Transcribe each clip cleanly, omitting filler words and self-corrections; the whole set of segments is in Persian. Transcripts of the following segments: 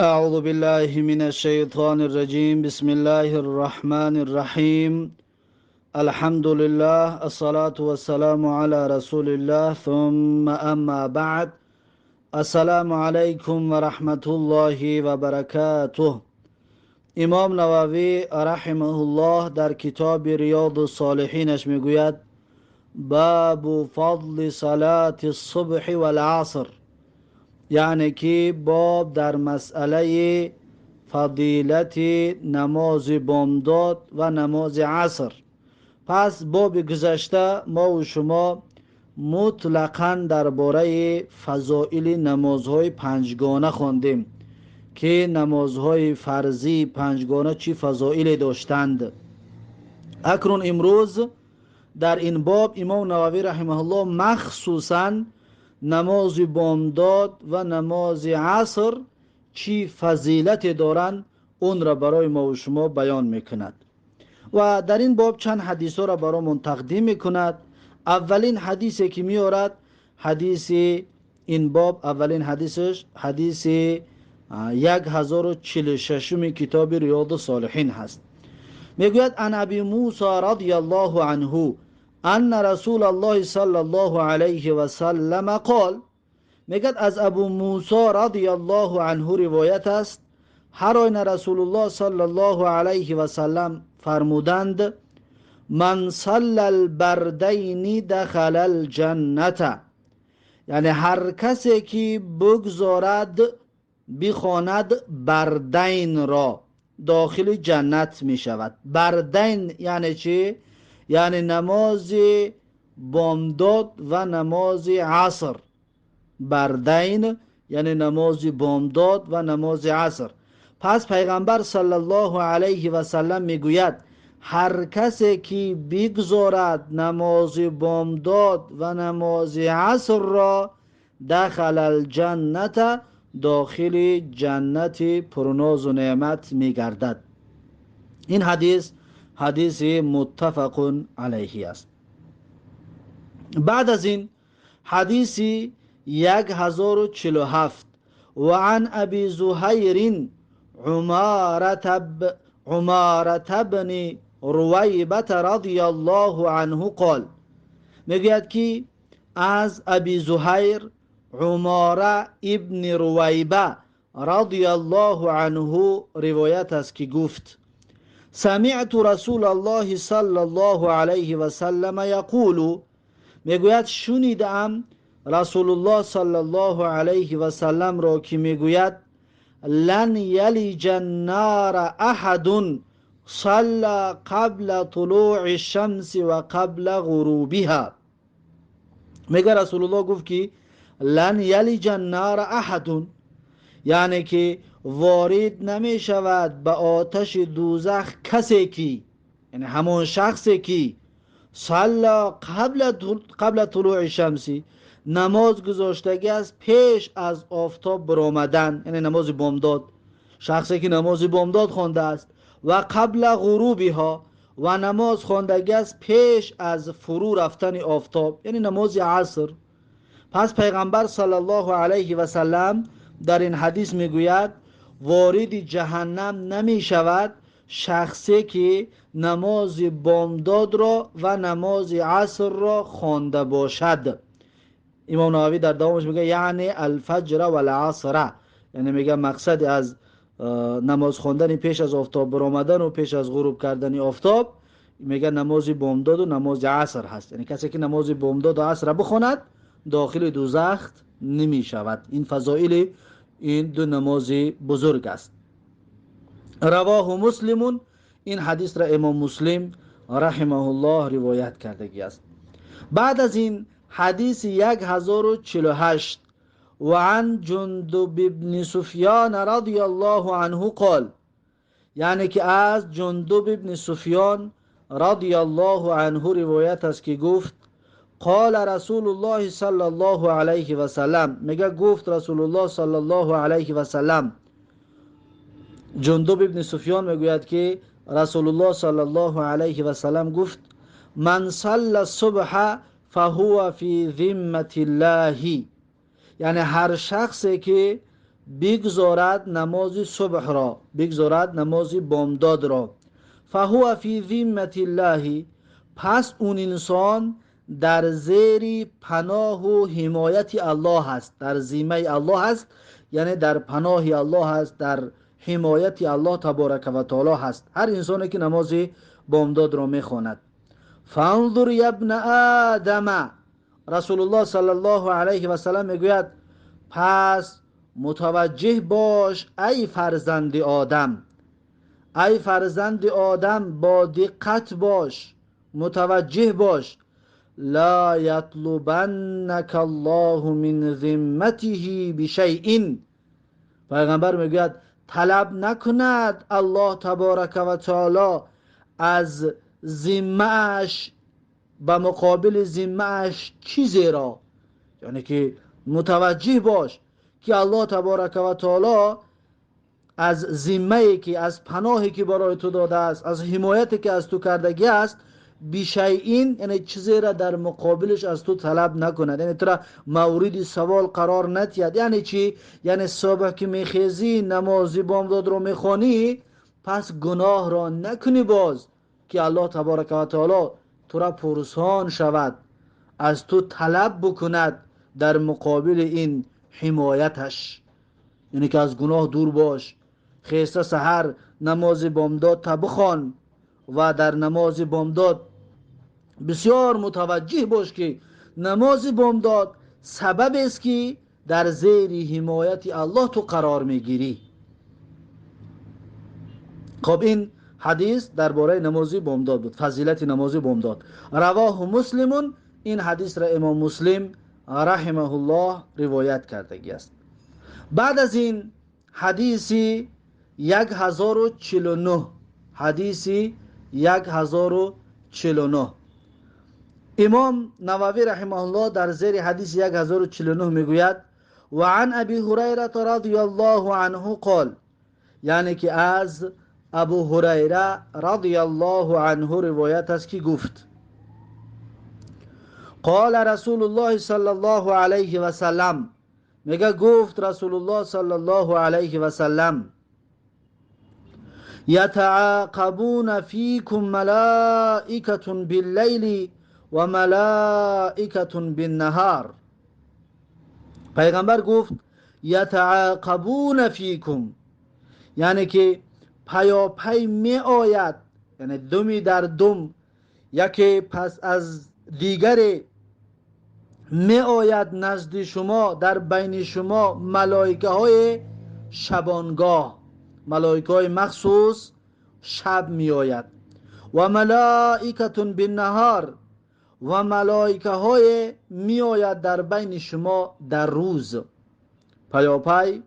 أعوذ بالله من الشيطان الرجيم. بسم الله الرحمن الرحيم. الحمد لله، الصلاة والسلام على رسول الله، ثم أما بعد. السلام عليكم ورحمة الله وبركاته. امام نووی رحمه الله در کتاب ریاض الصالحینش میگوید: باب فضل صلاة الصبح والعصر، یعنی که باب در مسئله فضیلت نماز بامداد و نماز عصر. پس باب گذشته ما و شما مطلقاً درباره فضائل نمازهای پنجگانه خواندیم که نمازهای فرضی پنجگانه چی فضائل داشتند. اکنون امروز در این باب امام نووی رحمه الله مخصوصاً نماز بامداد و نماز عصر چی فضیلت دارند اون را برای ما و شما بیان میکند و در این باب چند حدیث را برامون تقدیم میکند. اولین حدیثی که میارد حدیث این باب، اولین حدیثش حدیث 1046 کتاب ریاض الصالحین هست. میگوید: عن ابی موسی رضی الله عنه ان رسول الله صلی الله علیه و سلم قال، میگد از ابو موسی رضی الله عنه روایت است، هر آینه رسول الله صلی الله علیه و سلم فرمودند: من صلی البردین دخل الجنت، یعنی هر کسی که بگذارد بخواند بردین را داخل جنت می شود. بردین یعنی چی؟ یعنی نماز بامداد و نماز عصر. بردین یعنی نماز بامداد و نماز عصر. پس پیغمبر صلی الله علیه و سلم میگوید هر کسی که بگذارد نماز بامداد و نماز عصر را دخل الجنت، داخل جنت پرناز و نعمت میگردد. این حدیث متفق علیه است. بعد از این حدیث 1047: و عن ابی زهیر عمارة بن رویبة رضی الله عنه قال، میگوید که از ابی زهیر عماره ابن رویبه رضی الله عنه روایت است که گفت: سمعت رسول الله صلی الله علیه و سلم یقول، میگوید شنیدم رسول الله صلی الله علیه و سلم را که میگوید: لن یلج النار احد صلى قبل طلوع الشمس و قبل غروبها. میگه رسول الله گفت که لن یلج النار احد، یعنی که وارد نمی شود به آتش دوزخ کسی که، یعنی همون شخصی که صلی قبل طلوع الشمس، نماز گذاشتگی است پیش از آفتاب برآمدن، یعنی نماز بامداد، شخصی که نماز بامداد خوانده است، و قبل غروبها، و نماز خواندگی است پیش از فرو رفتن آفتاب، یعنی نماز عصر. پس پیغمبر صلی الله علیه و سلم در این حدیث میگوید وارد جهنم نمی شود شخصی که نماز بامداد را و نماز عصر را خوانده باشد. امام نووی در دوامش میگه یعنی الفجر و العصر، یعنی میگه مقصد از نماز خواندن پیش از آفتاب برآمدن و پیش از غروب کردن آفتاب، میگه نماز بامداد و نماز عصر هست. یعنی کسی که نماز بامداد و عصر بخواند داخل دوزخ نمی شود. این فضائل این دو نماز بزرگ است. رواه مسلم، این حدیث را امام مسلم رحمه الله روایت کردگی است. بعد از این حدیث 1048: و عن جندب بن سفیان رضی الله عنه قال، یعنی که از جندب بن سفیان رضی الله عنه روایت است که گفت: قال رسول الله صلی الله علیه و سلم، میگه گفت رسول الله صلی الله علیه و سلم. جندب ابن سفیان میگوید که رسول الله صلی الله علیه و سلم گفت: من صلى الصبح فهو فی ذمة الله، یعنی هر شخصی که بگذارد نماز صبح را، بگذارد نماز بامداد را، فهو فی ذمت الله، پس اون انسان در زیر پناه و حمایت الله است، در ذمه الله است، یعنی در پناه الله است، در حمایت الله تبارک و تعالی هست هر انسانی که نماز بامداد را میخواند. فانظر یا ابن آدم، رسول الله صلی الله علیه و سلم میگوید پس متوجه باش ای فرزند آدم، ای فرزند آدم با دقت باش، متوجه باش، لا یطلبنک الله من ذمته بشیء، پیغمبر میگوید طلب نکند الله تبارک و تعالی از ذمه‌اش به مقابل ذمه‌اش چیزی را، یعنی که متوجه باش که الله تبارک و تعالی از ذمه‌ای که از پناهی که برای تو داده است، از حمایتی که از تو کردگی است، بیشیئین یعنی چیزی را در مقابلش از تو طلب نکند، یعنی تو را مورد سوال قرار ندهد. یعنی چی؟ یعنی صبح که میخیزی نماز بامداد رو میخوانی، پس گناه را نکنی باز که الله تبارک و تعالی تو را پرسان شود، از تو طلب بکند در مقابل این حمایتش. یعنی که از گناه دور باش، خیسته سحر نماز بامداد تا بخوان و در نماز بامداد بسیار متوجه باش که نماز بامداد سبب است که در زیر حمایت الله تو قرار میگیری. خب این حدیث درباره نماز بامداد بود، فضیلت نماز بامداد. رواه مسلمون، این حدیث را امام مسلم رحمه الله روایت کرده است. بعد از این حدیثی 1049، حدیثی 1049 امام نووی رحمه الله در زیر حدیث 1049 میگوید و عن ابی هریره رضی الله عنه قال، یعنی که از ابو هریره رضی الله عنه روایت است که گفت قال رسول الله صلی الله علیه و سلم، میگه گفت رسول الله صلی الله علیه و سلم یتعاقبون فیکم ملائکة باللیل و ملائکة بالنهار. پیغمبر گفت یتعاقبون فیکم، یعنی که پیاپی می آید، یعنی دمی در دم، یکی پس از دیگری می آید نزد شما، در بین شما ملائکه های شبانگاه، ملائکه های مخصوص شب می آید، و ملائکه بالنهار، و ملائکه های می آید در بین شما در روز. پیاپی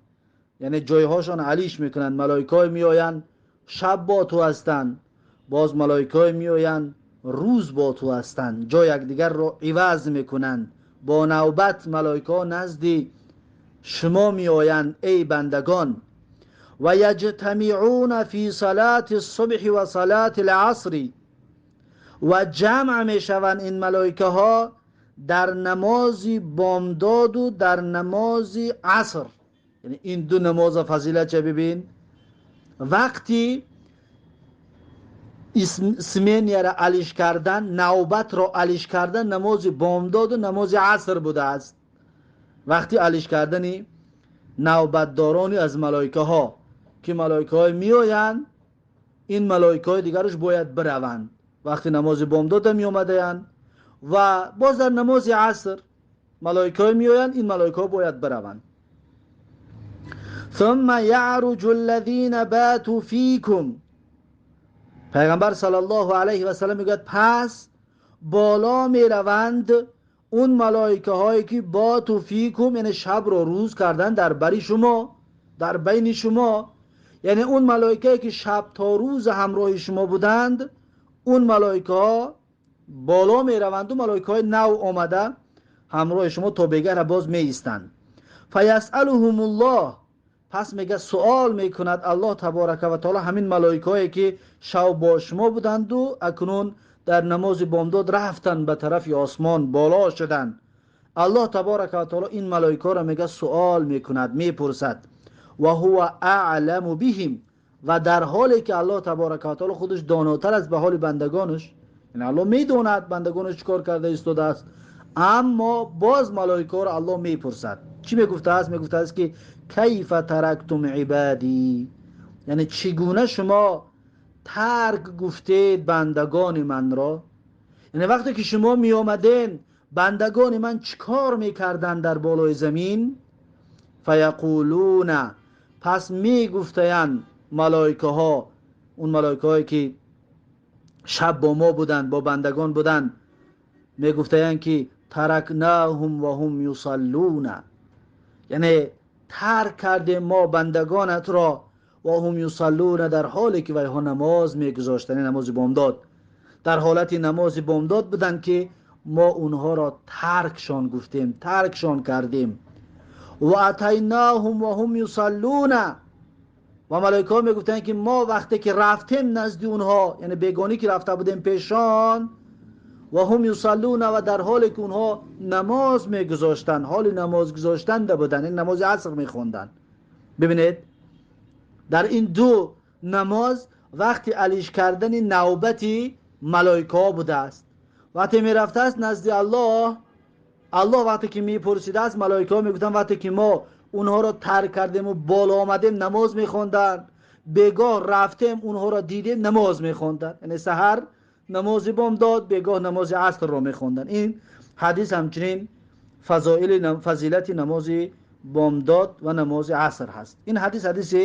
یعنی جایهاشان علیش میکنند، ملائکه های می آیند شب با تو هستند، باز ملائکه های می آیند روز با تو هستند، جای یکدیگر رو عوض میکنند. با نوبت ملائکه ها نزد شما می آیند ای بندگان. و یجتمعون فی صلاة الصبح و صلاة العصر، و جمع می شوند این ملائکه ها در نماز بامداد و در نماز عصر. یعنی این دو نماز فضیلت چه ببین، وقتی اسمین را علیش کردن، نوبت را علیش کردن نماز بامداد و نماز عصر بوده است. وقتی علیش کردنی نوبت دارانی از ملائکه ها که ملائکه های می آیند، این ملائکه های دیگرش باید بروند. وقتی نماز بامداد می آمده و باز در نماز عصر ملائکه های می آیند، این ملائکه ها باید بروند. ثم یعرج الذین باتوا فیکم، پیغمبر صلی الله علیه و سلم میگوید پس بالا می روند اون ملائکه هایی که باتوا فیکم، یعنی شب رو روز کردن در بری شما، در بین شما. یعنی اون ملائکه که شب تا روز همراه شما بودند، اون ملائکه ها بالا می روند و ملائکه های نو آمده همراه شما تا بگر باز می ایستند. فیسألهم الله، پس میگه سوال میکند الله تبارک و تعالی همین ملائکه هایی که شب با شما بودند و اکنون در نماز بامداد رفتن به طرف آسمان بالا شدند. الله تبارک و تعالی این ملائکه را میگه سوال میکند، میپرسد و هو اعلم بهم، و در حالی که الله تبارک و تعالی خودش داناتر از به حال بندگانش، یعنی الله میدوند بندگانش چیکار کرده ایستاده است، اما باز ملائکه را الله میپرسد. چی میگفته است؟ میگفته است که کیف ترکتم عبادی، یعنی چگونه شما ترک گفتید بندگان من را. یعنی وقتی که شما می آمدین بندگان من چیکار میکردن در بالای زمین؟ فیقولون، پس می گفتند ملائکه ها، اون ملائکه هایی که شب با ما بودند، با بندگان بودند، می گفتند که ترکناهم و هم یصلون، یعنی ترک کردیم ما بندگانت را و هم یصلون، در حالی که ویها نماز میگذاشتن، نماز بامداد، در حالت نماز بامداد بودن که ما اونها را ترکشان گفتیم، ترکشان کردیم. و اتیناهم و هم یصلون، و ملائکه ها میگفتن که ما وقتی که رفتیم نزد اونها، یعنی بیگانی که رفته بودیم پیشان، و هم یصلون، و در حالی که اونها نماز میگذاشتن، حال نماز گذاشتن بودن، این نماز عصر میخوندن. ببینید در این دو نماز وقتی علیش کردن نوبتی ملائکه ها بوده است. وقتی میرفته است نزد الله، الله وقتی که میپرسیده است، ملائکه ها میگفتن وقتی که ما اونها را ترک کردیم و بالا آمدیم نماز میخوندن، بگاه رفتیم اونها را دیدیم نماز میخوندن، یعنی سحر نماز بامداد، بگاه نماز عصر را میخوندن. این حدیث همچنین فضیلت نماز بامداد و نماز عصر هست. این حدیث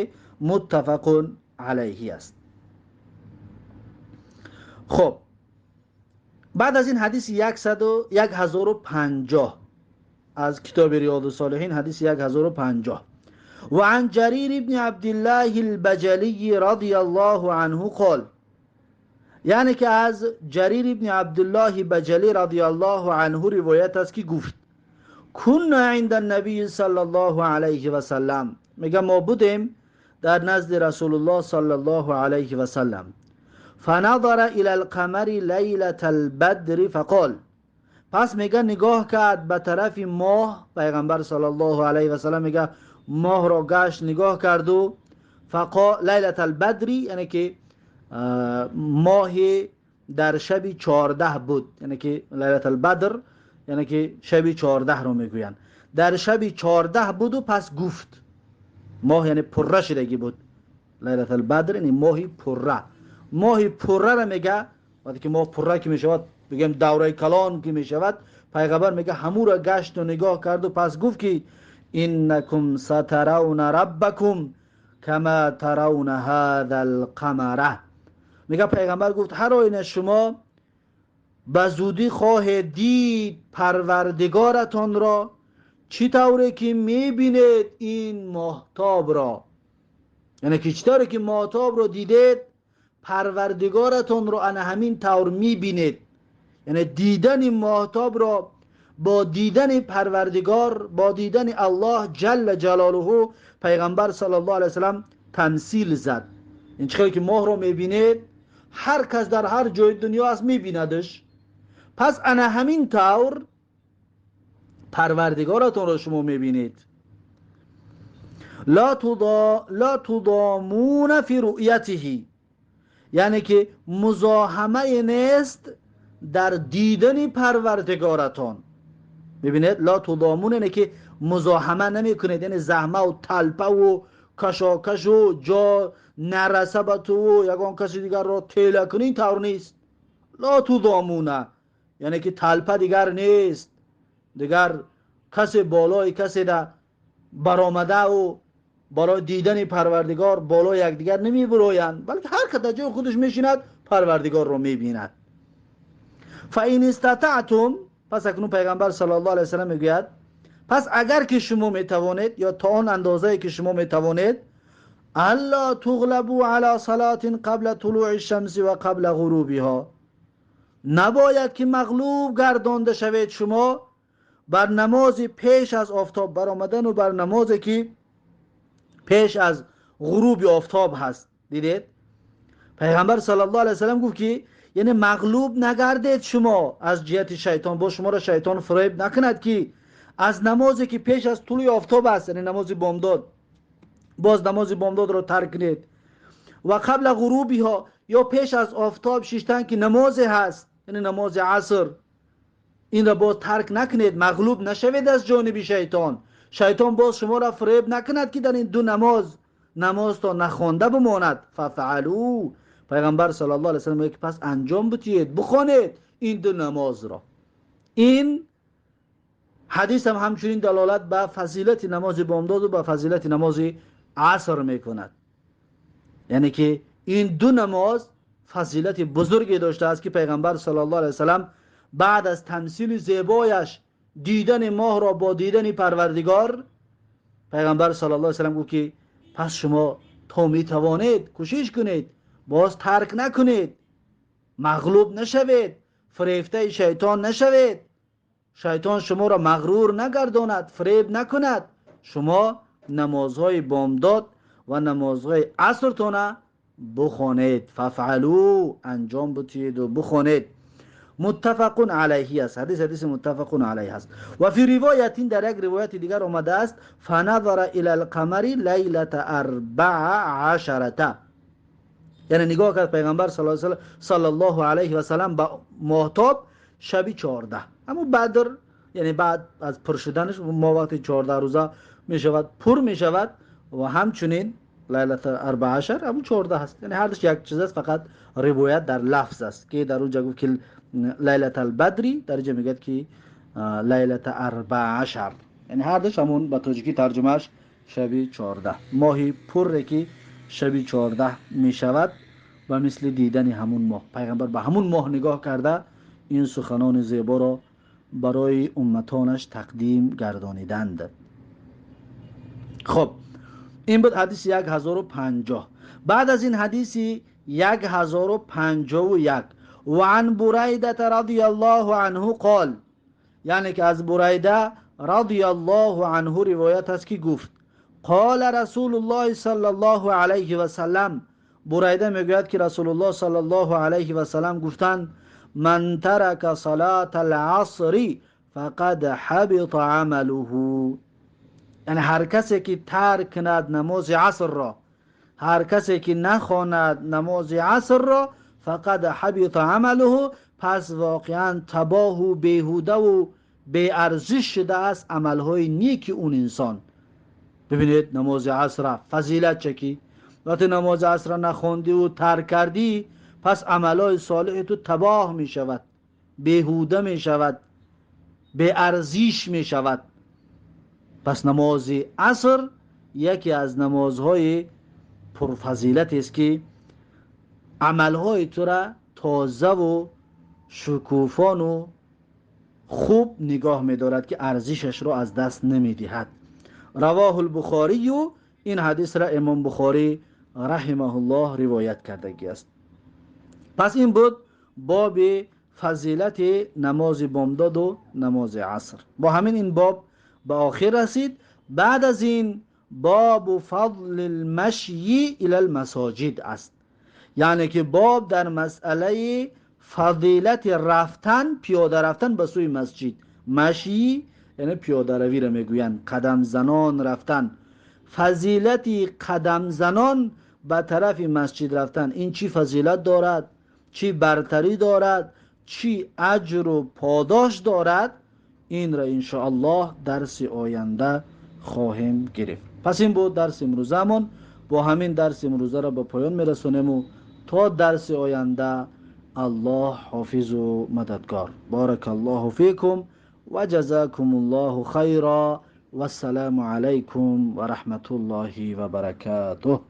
متفق علیه است. خب بعد از این حدیث 1050 از کتاب ریاض الصالحین، حدیث 1050: و عن جریر بن عبدالله البجلی رضی الله عنه قال، یعنی که از جریر بن عبدالله بجلی رضی الله عنه روایت است که گفت کنا عند النبی صلی الله علیه و سلم، میگه ما بودیم در نزد رسول الله صلی الله علیه و سلم، فنظر الى القمر لیلة البدر فقال، پس میگه نگاه کرد به طرف ماه، پیغمبر صلی الله علیه و سلم میگه ماه را گشت نگاه کرد و فقال لیلة البدر، یعنی که ماه در شب 14 بود، یعنی که لیلة البدر یعنی که شب 14 رو میگوین، در شب 14 بود و پس گفت، ماه یعنی پره شدگی بود، لیلة البدر یعنی ماهی پره. ماهی پره رو میگه وقتی که ماه پره که میشود، بگیم دوره کلان که میشود، پیغمبر میگه همو را گشت و نگاه کرد و پس گفت که انکم سترون ربکم کما ترون هذا القمر، میگه پیغمبر گفت هر آینه شما به زودی خواهید دید پروردگارتان را چی طوره که میبینید این ماهتاب را، یعنی که چی طوره که ماهتاب را دیدید پروردگارتان را انا همین طور میبینید. یعنی دیدن ماهتاب را با دیدن پروردگار، با دیدن الله جل جلاله، پیغمبر صلی الله علیه وسلم تمثیل زد. این چیزی که ماه را میبینید هر کس در هر جای دنیا است میبیندش، پس انا همین طور پروردگارتون را شما میبینید. لا تضامون فی رؤیته، یعنی که مزاحمه نیست در دیدن پروردگارتان. ببینید لا تضامون یعنی که مزاحمه نمی کنید، یعنی زحمه و تلپه و کشاکش و جا نرسه به تو یکان کسی دیگر را تیله کنی، این طور نیست. لا تضامون یعنی که تلپه دیگر نیست، دیگر کسی بالای کسی در برآمده و برای دیدن پروردگار بالای یک دیگر نمی برویند، بلکه هر که در جای خودش میشیند پروردگار رو میبیند. فاین استطعتم، پس اکنون پیغمبر صلی الله علیه وسلم میگوید پس اگر که شما میتوانید، یا تا آن اندازه که شما میتوانید، الا تغلبوا علی صلاه قبل طلوع الشمس و قبل غروبها، نباید که مغلوب گردانده شوید شما بر نماز پیش از آفتاب برآمدن و بر نمازی که پیش از غروب آفتاب هست. دیدید پیغمبر صلی الله علیه وسلم گفت که یعنی مغلوب نگردید شما از جهت شیطان، با شما را شیطان فریب نکند که از نمازی که پیش از طلوع آفتاب است، یعنی نماز بامداد، باز نماز بامداد رو ترک کنید. و قبل غروبی ها، یا پیش از آفتاب شیشتن که نماز هست، یعنی نماز عصر، این را باز ترک نکنید. مغلوب نشوید از جانب شیطان. شیطان باز شما را فریب نکند که در این دو نماز تا نخوانده بماند. ففعلوا، پیغمبر صلی الله علیه و سلم میگه پس انجام بدید، بخوانید این دو نماز را. این حدیث هم همچنین دلالت به فضیلت نماز بامداد و به فضیلت نماز عصر میکند. یعنی که این دو نماز فضیلت بزرگی داشته است که پیغمبر صلی الله علیه و سلم بعد از تمثیل زیبایش، دیدن ماه را با دیدن پروردگار، پیغمبر صلی الله علیه و سلم گفت که پس شما تا می توانید کوشش کنید، باز ترک نکنید، مغلوب نشوید، فریفته شیطان نشوید، شیطان شما را مغرور نگرداند، فریب نکند. شما نمازهای بامداد و نمازهای عصرتان بخوانید. ففعلوا، انجام بدید و بخوانید. متفق علیه است. حدیث متفق علیه است. و فی روایت، در یک روایت دیگر آمده است فنظر الی القمر لیلة 14، یعنی نگاه کرد پیغمبر صلی الله علیه و سلم به ماهتاب شب 14. اما بدر، یعنی بعد از پر شدنش، ما وقتی 14 روزه می شود پر می شود، و همچنین لیلة 14 اما 14 هست. یعنی هر دوش یک چیز است، فقط روایت در لفظ است که در اونجا گفت که لیلة البدری، در اینجا میگه که لیلة 14. یعنی هر دوش همون به تاجیکی ترجمهش شب 14. ماهی پر که شب 14 می شود و مثل دیدن همون ماه. پیغمبر به همون ماه نگاه کرده این سخنان زیبا را برای امتانش تقدیم گردانیدند. خب این بود حدیث 1050. بعد از این حدیث 1051 و عن بریده رضی الله عنه قال، یعنی که از بریده رضی الله عنه روایت است که گفت قال رسول الله صلی الله علیه و سلم، بریده میگوید که رسول الله صلی الله علیه و سلم گفتند من ترک صلاة العصر فقد حبط عمله، یعنی هر کسی که ترک کند نماز عصر را، هر کسی که نخواند نماز عصر را، فقد حبط عمله، پس واقعا تباه و بیهوده و بی ارزش شده است عملهای نیک اون انسان. ببینید نماز عصر فضیلت چکی، وقتی نماز عصر نخواندی و ترک کردی، پس عملهای صالح تو تباه می شود، بیهوده می شود، بی ارزش می شود. پس نماز عصر یکی از نمازهای پرفضیلت است که عملهای تو را تازه و شکوفان و خوب نگاه می دارد که ارزشش را از دست نمی دهد. رواه البخاری، و این حدیث را امام بخاری رحمه الله روایت کرده است. پس این بود باب فضیلت نماز بامداد و نماز عصر. با همین این باب به آخر رسید. بعد از این باب فضل المشی الی المساجد است، یعنی که باب در مسئله فضیلت رفتن، پیاده رفتن به سوی مسجد. مشی یعنی پیاده روی را میگویند، قدم زنان رفتن. فضیلت قدم زنان به طرف مسجد رفتن، این چی فضیلت دارد، چی برتری دارد، چی اجر و پاداش دارد، این را انشاءالله درس آینده خواهیم گرفت. پس این بود درس امروزمون. با همین درس امروزه را به پایان میرسونیم و تا درس آینده الله حافظ و مددگار. بارک الله فیکم و جزاکم الله خیرا و السلام علیکم و رحمت الله و برکاته.